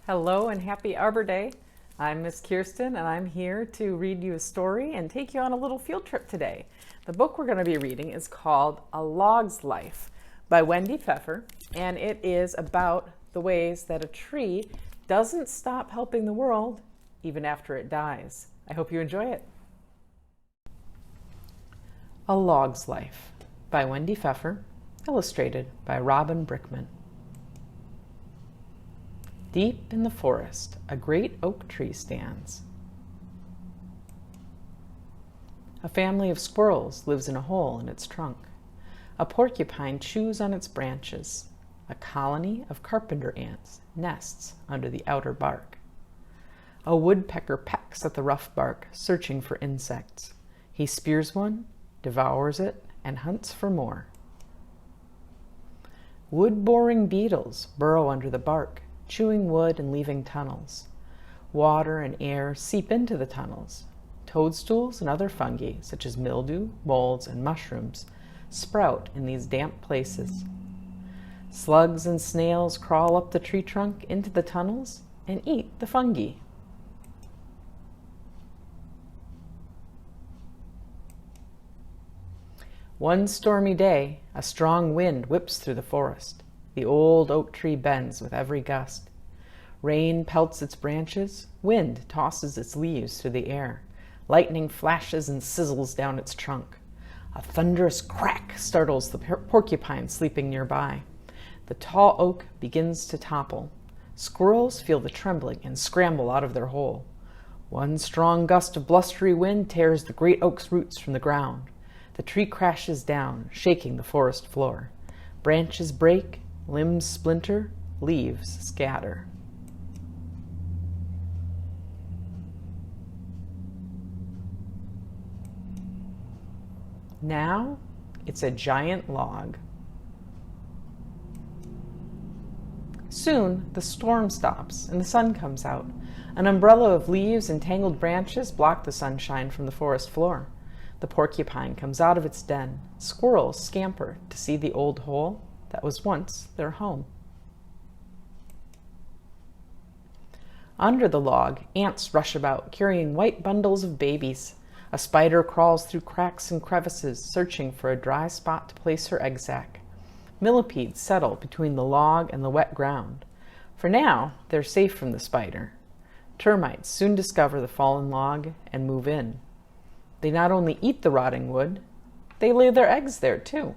Hello and happy Arbor Day. I'm Miss Kirsten and I'm here to read you a story and take you on a little field trip today. The book we're going to be reading is called A Log's Life by Wendy Pfeffer, and it is about the ways that a tree doesn't stop helping the world even after it dies. I hope you enjoy it. A Log's Life by Wendy Pfeffer, illustrated by Robin Brickman. Deep in the forest, a great oak tree stands. A family of squirrels lives in a hole in its trunk. A porcupine chews on its branches. A colony of carpenter ants nests under the outer bark. A woodpecker pecks at the rough bark, searching for insects. He spears one, devours it, and hunts for more. Wood-boring beetles burrow under the bark, chewing wood and leaving tunnels. Water and air seep into the tunnels. Toadstools and other fungi, such as mildew, molds, and mushrooms, sprout in these damp places. Slugs and snails crawl up the tree trunk into the tunnels and eat the fungi. One stormy day, a strong wind whips through the forest. The old oak tree bends with every gust. Rain pelts its branches, wind tosses its leaves through the air. Lightning flashes and sizzles down its trunk. A thunderous crack startles the porcupine sleeping nearby. The tall oak begins to topple. Squirrels feel the trembling and scramble out of their hole. One strong gust of blustery wind tears the great oak's roots from the ground. The tree crashes down, shaking the forest floor. Branches break, limbs splinter, leaves scatter. Now it's a giant log. Soon the storm stops and the sun comes out. An umbrella of leaves and tangled branches block the sunshine from the forest floor. The porcupine comes out of its den. Squirrels scamper to see the old hole that was once their home. Under the log, ants rush about, carrying white bundles of babies. A spider crawls through cracks and crevices, searching for a dry spot to place her egg sac. Millipedes settle between the log and the wet ground. For now, they're safe from the spider. Termites soon discover the fallen log and move in. They not only eat the rotting wood, they lay their eggs there too.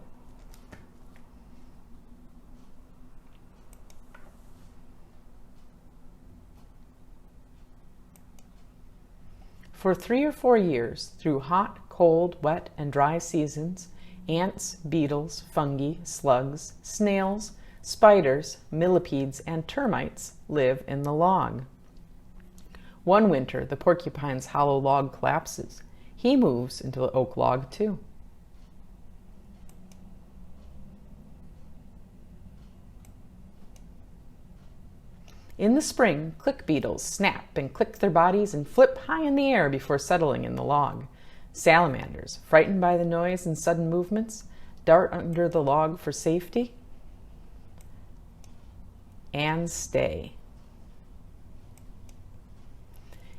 For 3 or 4 years, through hot, cold, wet, and dry seasons, ants, beetles, fungi, slugs, snails, spiders, millipedes, and termites live in the log. One winter, the porcupine's hollow log collapses. He moves into the oak log too. In the spring, click beetles snap and click their bodies and flip high in the air before settling in the log. Salamanders, frightened by the noise and sudden movements, dart under the log for safety and stay.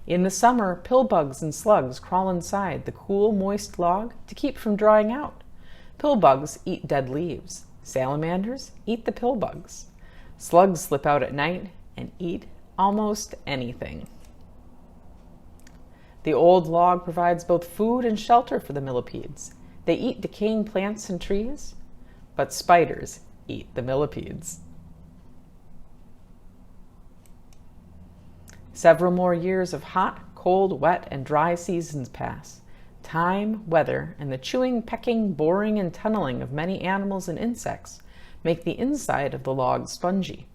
In the summer, pillbugs and slugs crawl inside the cool, moist log to keep from drying out. Pillbugs eat dead leaves. Salamanders eat the pillbugs. Slugs slip out at night and eat almost anything. The old log provides both food and shelter for the millipedes. They eat decaying plants and trees, but spiders eat the millipedes. Several more years of hot, cold, wet, and dry seasons pass. Time, weather, and the chewing, pecking, boring, and tunneling of many animals and insects make the inside of the log spongy.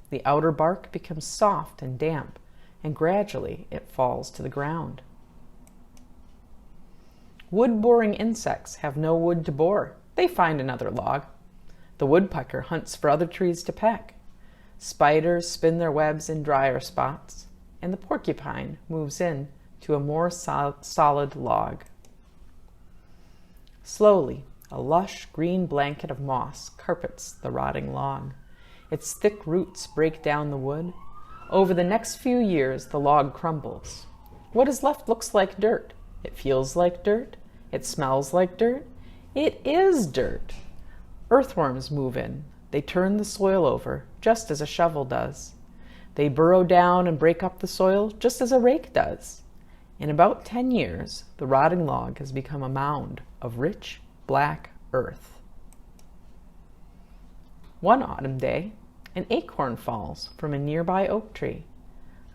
The outer bark becomes soft and damp, and gradually it falls to the ground. Wood-boring insects have no wood to bore. They find another log. The woodpecker hunts for other trees to peck. Spiders spin their webs in drier spots, and the porcupine moves in to a more solid log. Slowly, a lush green blanket of moss carpets the rotting log. Its thick roots break down the wood. Over the next few years, the log crumbles. What is left looks like dirt. It feels like dirt. It smells like dirt. It is dirt. Earthworms move in. They turn the soil over, just as a shovel does. They burrow down and break up the soil, just as a rake does. In about 10 years, the rotting log has become a mound of rich, black earth. One autumn day, an acorn falls from a nearby oak tree.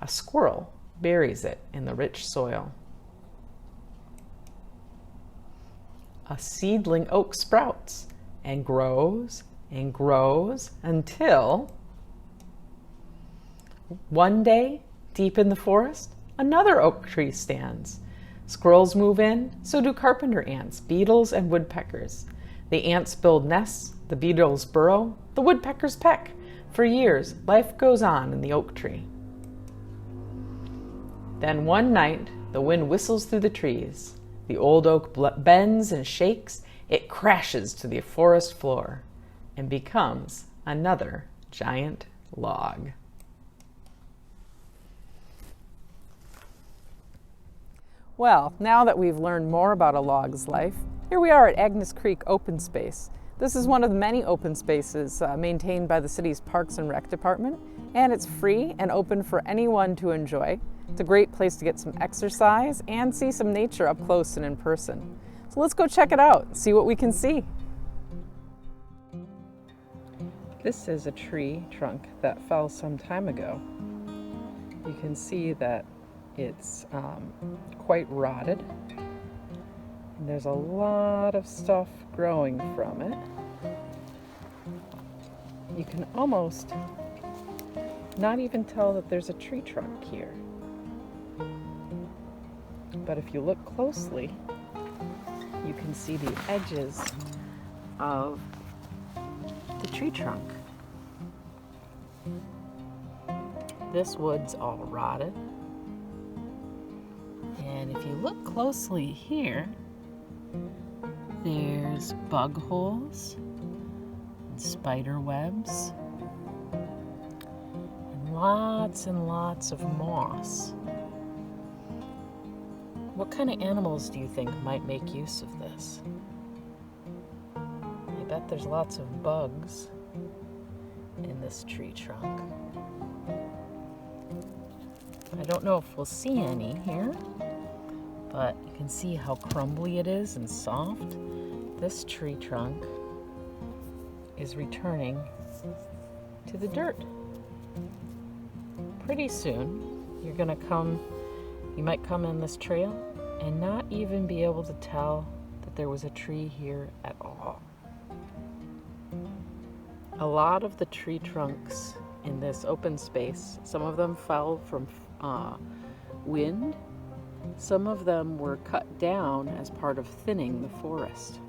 A squirrel buries it in the rich soil. A seedling oak sprouts and grows until one day, deep in the forest, another oak tree stands. Squirrels move in, so do carpenter ants, beetles, and woodpeckers. The ants build nests, the beetles burrow, the woodpeckers peck. For years, life goes on in the oak tree. Then one night, the wind whistles through the trees. The old oak bends and shakes. It crashes to the forest floor and becomes another giant log. Well, now that we've learned more about a log's life, here we are at Agnes Creek Open Space. This is one of the many open spaces maintained by the city's Parks and Rec Department, and it's free and open for anyone to enjoy. It's a great place to get some exercise and see some nature up close and in person. So let's go check it out and see what we can see. This is a tree trunk that fell some time ago. You can see that it's quite rotted. And there's a lot of stuff growing from it. You can almost not even tell that there's a tree trunk here. But if you look closely, you can see the edges of the tree trunk. This wood's all rotted. And if you look closely here, there's bug holes and spider webs and lots of moss. What kind of animals do you think might make use of this? I bet there's lots of bugs in this tree trunk. I don't know if we'll see any here, but you can see how crumbly it is and soft. This tree trunk is returning to the dirt. Pretty soon, you might come in this trail and not even be able to tell that there was a tree here at all. A lot of the tree trunks in this open space, some of them fell from wind. Some of them were cut down as part of thinning the forest.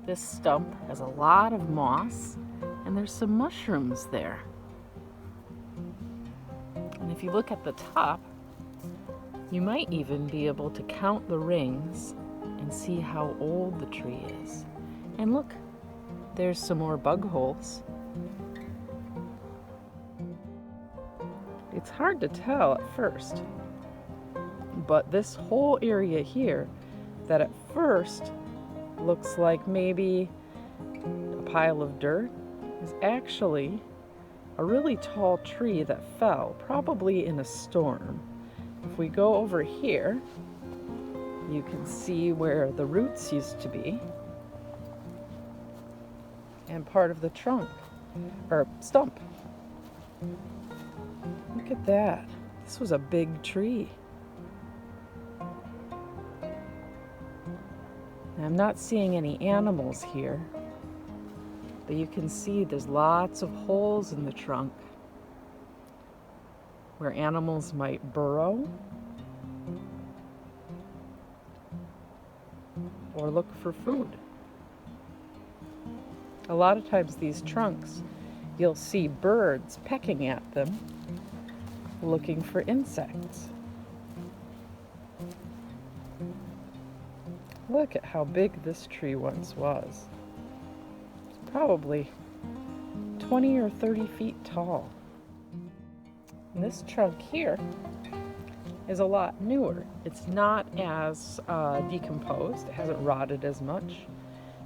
This stump has a lot of moss, and there's some mushrooms there. And if you look at the top, you might even be able to count the rings and see how old the tree is. And look, there's some more bug holes. It's hard to tell at first, but this whole area here that at first looks like maybe a pile of dirt is actually a really tall tree that fell, probably in a storm. If we go over here, you can see where the roots used to be and part of the trunk, or stump. Look at that. This was a big tree. Now, I'm not seeing any animals here, but you can see there's lots of holes in the trunk where animals might burrow or look for food. A lot of times these trunks, you'll see birds pecking at them, looking for insects. Look at how big this tree once was. It's probably 20 or 30 feet tall. And this trunk here is a lot newer. It's not as decomposed. It hasn't rotted as much.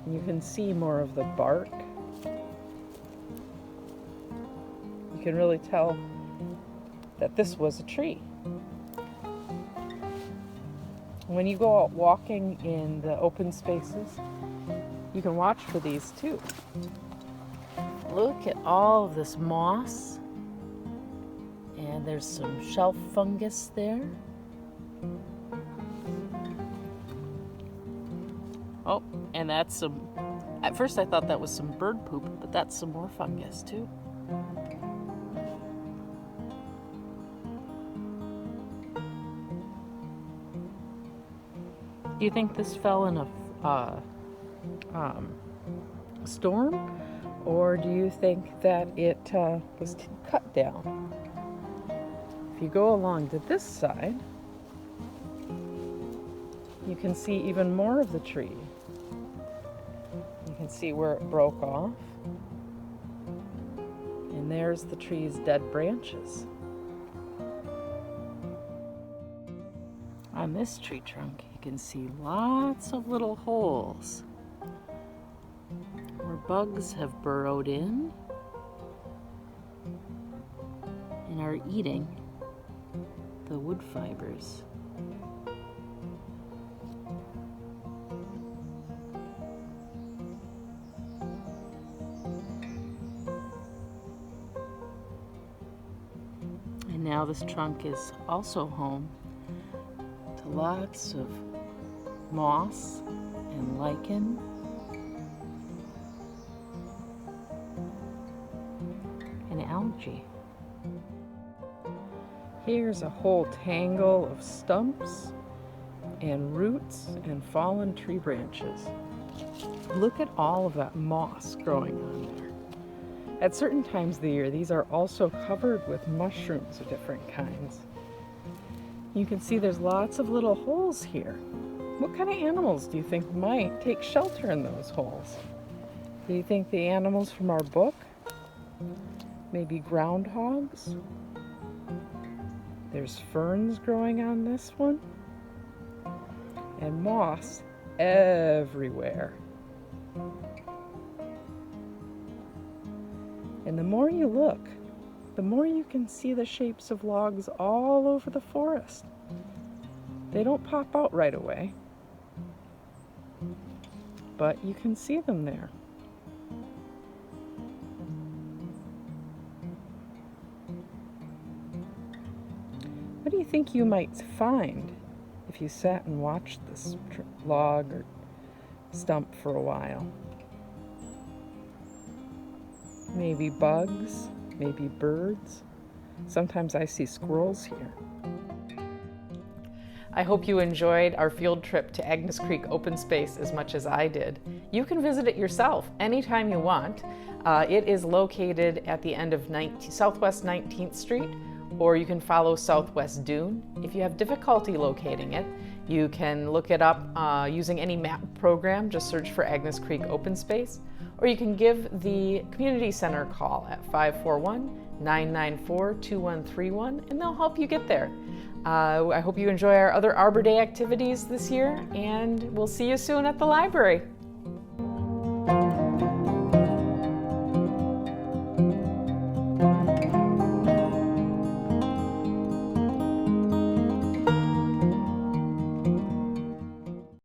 And you can see more of the bark. You can really tell that this was a tree. When you go out walking in the open spaces, you can watch for these too. Look at all of this moss. And there's some shelf fungus there. Oh, and that's some, at first I thought that was some bird poop, but that's some more fungus too. Do you think this fell in a storm, or do you think that it was cut down? If you go along to this side, you can see even more of the tree. You can see where it broke off, and there's the tree's dead branches. On this tree trunk, you can see lots of little holes where bugs have burrowed in and are eating the wood fibers. And now this trunk is also home to lots of moss and lichen and algae. Here's a whole tangle of stumps and roots and fallen tree branches. Look at all of that moss growing on there. At certain times of the year, these are also covered with mushrooms of different kinds. You can see there's lots of little holes here. What kind of animals do you think might take shelter in those holes? Do you think the animals from our book? Maybe groundhogs? There's ferns growing on this one, and moss everywhere. And the more you look, the more you can see the shapes of logs all over the forest. They don't pop out right away, but you can see them there. What do you think you might find if you sat and watched this log or stump for a while? Maybe bugs, maybe birds. Sometimes I see squirrels here. I hope you enjoyed our field trip to Agnes Creek Open Space as much as I did. You can visit it yourself anytime you want. It is located at the end of Southwest 19th Street, or you can follow Southwest Dune. If you have difficulty locating it, you can look it up using any map program. Just search for Agnes Creek Open Space, or you can give the Community Center a call at 541-994-2131, and they'll help you get there. I hope you enjoy our other Arbor Day activities this year, and we'll see you soon at the library.